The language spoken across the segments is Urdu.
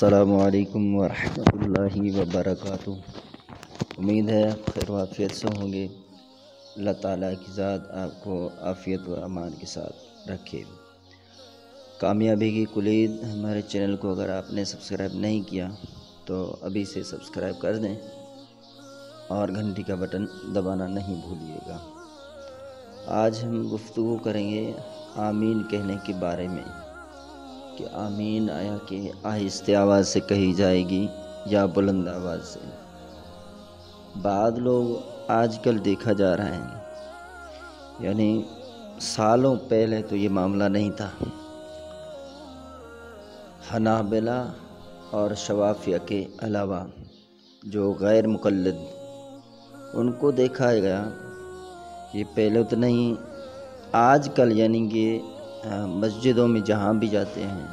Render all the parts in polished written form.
السلام علیکم ورحمۃ اللہ وبرکاتہ۔ امید ہے خیر و عافیت سے ہوں گے۔ اللہ تعالیٰ کی ذات آپ کو عافیت و امان کے ساتھ رکھے۔ کامیابی کی کلید ہمارے چینل کو اگر آپ نے سبسکرائب نہیں کیا تو ابھی سے سبسکرائب کر دیں اور گھنٹی کا بٹن دبانا نہیں بھولیے گا۔ آج ہم گفتگو کریں گے آمین کہنے کے بارے میں کہ آمین آیا کہ آہستہ آواز سے کہی جائے گی یا بلند آواز سے۔ بعض لوگ آج کل دیکھا جا رہا ہے، یعنی سالوں پہلے تو یہ معاملہ نہیں تھا۔ حنابلہ اور شوافیہ کے علاوہ جو غیر مقلد ان کو دیکھا گیا، یہ پہلے تو نہیں، آج کل یعنی کہ مسجدوں میں جہاں بھی جاتے ہیں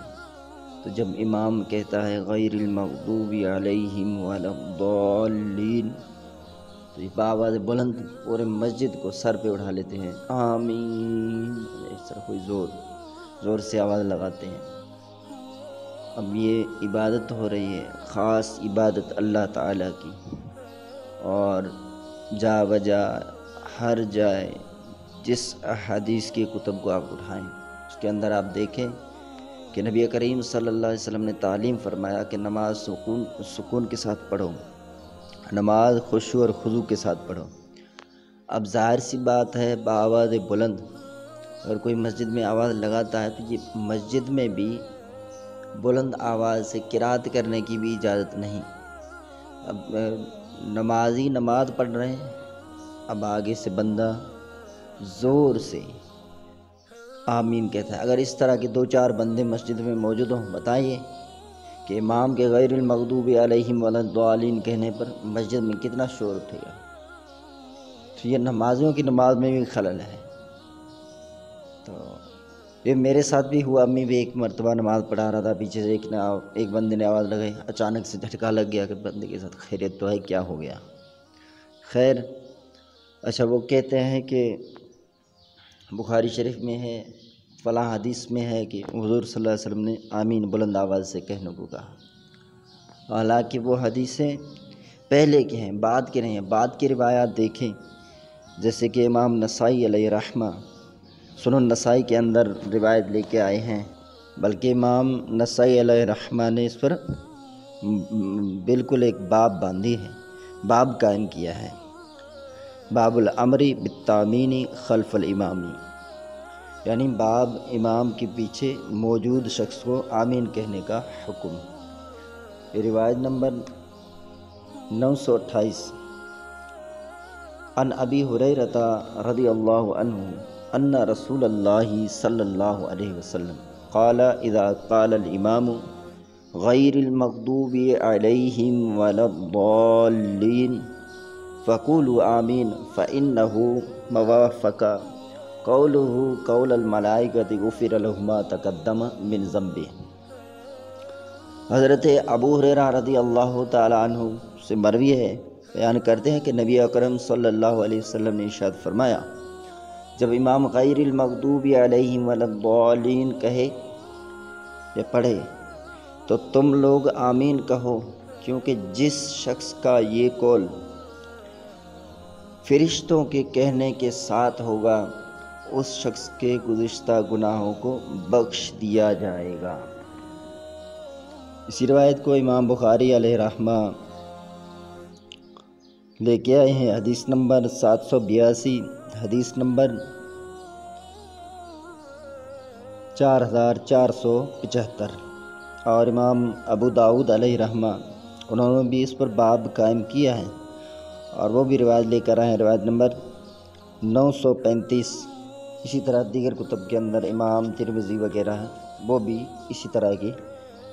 تو جب امام کہتا ہے غیر المغضوب علیہم ولا الضالین تو یہ بآواز بلند پورے مسجد کو سر پہ اٹھا لیتے ہیں، آمین، اس طرح کوئی زور سے آواز لگاتے ہیں۔ اب یہ عبادت ہو رہی ہے، خاص عبادت اللہ تعالیٰ کی، اور جا بجا ہر جائے جس احادیث کی کتب کو آپ اٹھائیں اس کے اندر آپ دیکھیں کہ نبی کریم صلی اللہ علیہ وسلم نے تعلیم فرمایا کہ نماز سکون کے ساتھ پڑھو، نماز خشوع اور خضوع کے ساتھ پڑھو۔ اب ظاہر سی بات ہے، بآواز بلند اگر کوئی مسجد میں آواز لگاتا ہے تو یہ مسجد میں بھی بلند آواز سے قرات کرنے کی بھی اجازت نہیں۔ اب نمازی نماز پڑھ رہے ہیں، اب آگے سے بندہ زور سے آمین کہتا ہے۔ اگر اس طرح کے دو چار بندے مسجد میں موجود ہوں، بتائیے کہ امام کے غیر المغضوب علیہم ولا الضالین کہنے پر مسجد میں کتنا شور اٹھے گا۔ تو یہ نمازیوں کی نماز میں بھی خلل ہے۔ تو یہ میرے ساتھ بھی ہوا، امی بھی ایک مرتبہ نماز پڑھا رہا تھا، پیچھے سے ایک بندے نے آواز لگائی، اچانک سے جھٹکا لگ گیا کہ بندے کے ساتھ خیریت تو ہے، کیا ہو گیا؟ خیر، اچھا وہ کہتے ہیں کہ بخاری شریف میں ہے، فلاں حدیث میں ہے کہ حضور صلی اللہ علیہ وسلم نے آمین بلند آواز سے کہنے کو کہا۔ حالانکہ وہ حدیثیں پہلے کی ہیں، بعد کی نہیں ہیں۔ بعد کی روایات دیکھیں، جیسے کہ امام نسائی علیہ رحمہ سنن نسائی کے اندر روایت لے کے آئے ہیں، بلکہ امام نسائی علیہ رحمہ نے اس پر بالکل ایک باب باندھی ہے، باب قائم کیا ہے، باب الامر بالتامین خلف الامامی، یعنی باب امام کے پیچھے موجود شخص کو آمین کہنے کا حکم۔ یہ روایت نمبر 928 عن ابی ہریرہ رضی اللہ عنہ ان رسول اللہ صلی اللہ علیہ وسلم قال اذا قال الامام غیر المغضوب علیہم ولا الضالین فقولوا آمین فإنه موافق قوله قول الملائکۃ غفر له ما تقدم من ذنبہ۔ حضرت ابو ہریرہ رضی اللہ تعالی عنہ سے مروی ہے، بیان کرتے ہیں کہ نبی اکرم صلی اللہ علیہ وسلم نے ارشاد فرمایا، جب امام غیر المغضوب علیہم ولا الضالین کہے یا پڑھے تو تم لوگ آمین کہو، کیونکہ جس شخص کا یہ قول فرشتوں کے کہنے کے ساتھ ہوگا اس شخص کے گزشتہ گناہوں کو بخش دیا جائے گا۔ اسی روایت کو امام بخاری علیہ رحمہ لے کے آئے ہیں، حدیث نمبر 782، حدیث نمبر 4475، اور امام ابو داؤد علیہ رحمہ انہوں نے بھی اس پر باب قائم کیا ہے، اور وہ بھی روایت لے کر آئے ہیں، روایت نمبر 935۔ اسی طرح دیگر کتب کے اندر امام ترمذی وغیرہ ہیں، وہ بھی اسی طرح کی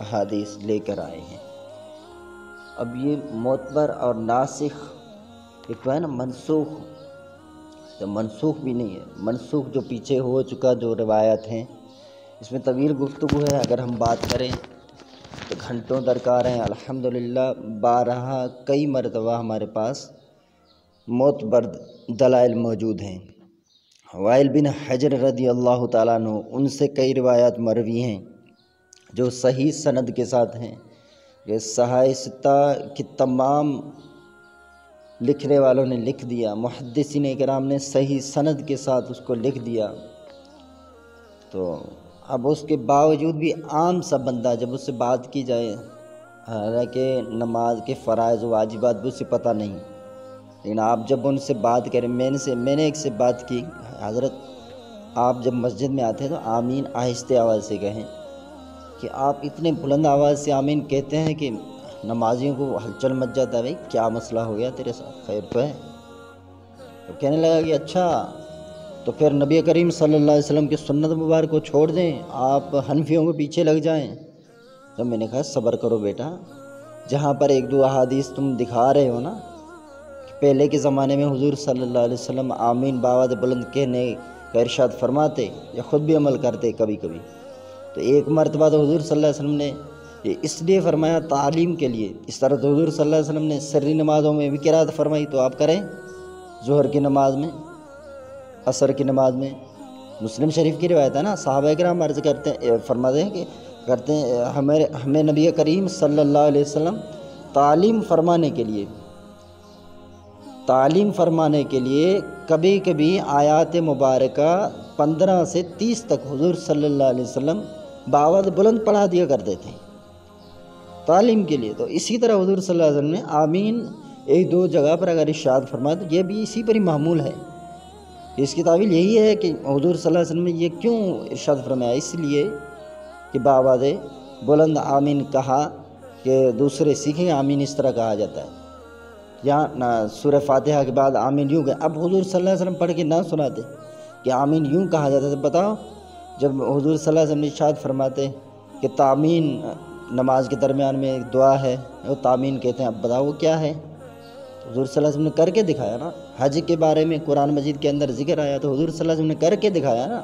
احادیث لے کر آئے ہیں۔ اب یہ معتبر اور ناسخ ایک تو ہے نا، منسوخ، تو منسوخ بھی نہیں ہے، منسوخ جو پیچھے ہو چکا جو روایت ہیں، اس میں طویل گفتگو ہے، اگر ہم بات کریں تو گھنٹوں درکار ہیں۔ الحمدللہ بارہا کئی مرتبہ ہمارے پاس معتبر دلائل موجود ہیں۔ وائل بن حجر رضی اللہ تعالیٰ عنہ، ان سے کئی روایات مروی ہیں جو صحیح سند کے ساتھ ہیں، یہ صحائح ستہ کی تمام لکھنے والوں نے لکھ دیا، محدثین کرام نے صحیح سند کے ساتھ اس کو لکھ دیا، تو اب اس کے باوجود بھی عام سا بندہ جب اس سے بات کی جائے، حالانکہ نماز کے فرائض و واجبات بھی اسے پتہ نہیں، لیکن آپ جب ان سے بات کریں، میں نے ایک سے بات کی، حضرت آپ جب مسجد میں آتے ہیں تو آمین آہستہ آواز سے کہیں، کہ آپ اتنے بلند آواز سے آمین کہتے ہیں کہ نمازیوں کو ہلچل مچ جاتا ہے، بھائی کیا مسئلہ ہو گیا تیرے ساتھ، خیر تو ہے؟ تو کہنے لگا کہ اچھا تو پھر نبی کریم صلی اللہ علیہ وسلم کی سنت مبارک کو چھوڑ دیں، آپ حنفیوں کے پیچھے لگ جائیں؟ تو میں نے کہا صبر کرو بیٹا، جہاں پر ایک دو احادیث تم دکھا رہے ہو نا کہ پہلے کے زمانے میں حضور صلی اللہ علیہ وسلم آمین باواد بلند کہنے کا ارشاد فرماتے یا خود بھی عمل کرتے کبھی کبھی، تو ایک مرتبہ تو حضور صلی اللہ علیہ وسلم نے یہ اس لیے فرمایا تعلیم کے لیے، اس طرح تو حضور صلی اللہ علیہ وسلم نے سری نمازوں میں بھی قرات فرمائی، تو آپ کریں ظہر کی نماز میں، عصر کی نماز میں۔ مسلم شریف کی روایت ہے نا، صحابہ کرام عرض کرتے ہیں، فرماتے ہیں کہ ہمیں نبی کریم صلی اللہ علیہ وسلم تعلیم فرمانے کے لیے کبھی کبھی آیات مبارکہ 15 سے 30 تک حضور صلی اللہ علیہ وسلم باواد بلند پڑھا دیا کرتے تھے تعلیم کے لیے۔ تو اسی طرح حضور صلی اللہ علیہ وسلم نے آمین ایک دو جگہ پر اگر ارشاد فرمایا تو یہ بھی اسی پر ہی معمول ہے۔ اس کی تعویل یہی ہے کہ حضور صلی اللہ علیہ وسلم نے یہ کیوں ارشاد فرمایا، اس لیے کہ باواد بلند آمین کہا کہ دوسرے سیکھیں آمین اس طرح کہا جاتا ہے، یا سورہ فاتحہ کے بعد آمین یوں کہ اب حضور صلی اللہ علیہ وسلم پڑھ کے نہ سناتے کہ آمین یوں کہا جاتا ہے۔ بتاؤ جب حضور صلی اللہ علیہ وسلم نے ارشاد فرماتے کہ تامین نماز کے درمیان میں ایک دعا ہے وہ تامین کہتے ہیں، اب بتاؤ وہ کیا ہے؟ حضور صلی اللہ علیہ وسلم نے کر کے دکھایا نا۔ حج کے بارے میں قرآن مجید کے اندر ذکر آیا تو حضور صلی اللہ علیہ وسلم نے کر کے دکھایا نا۔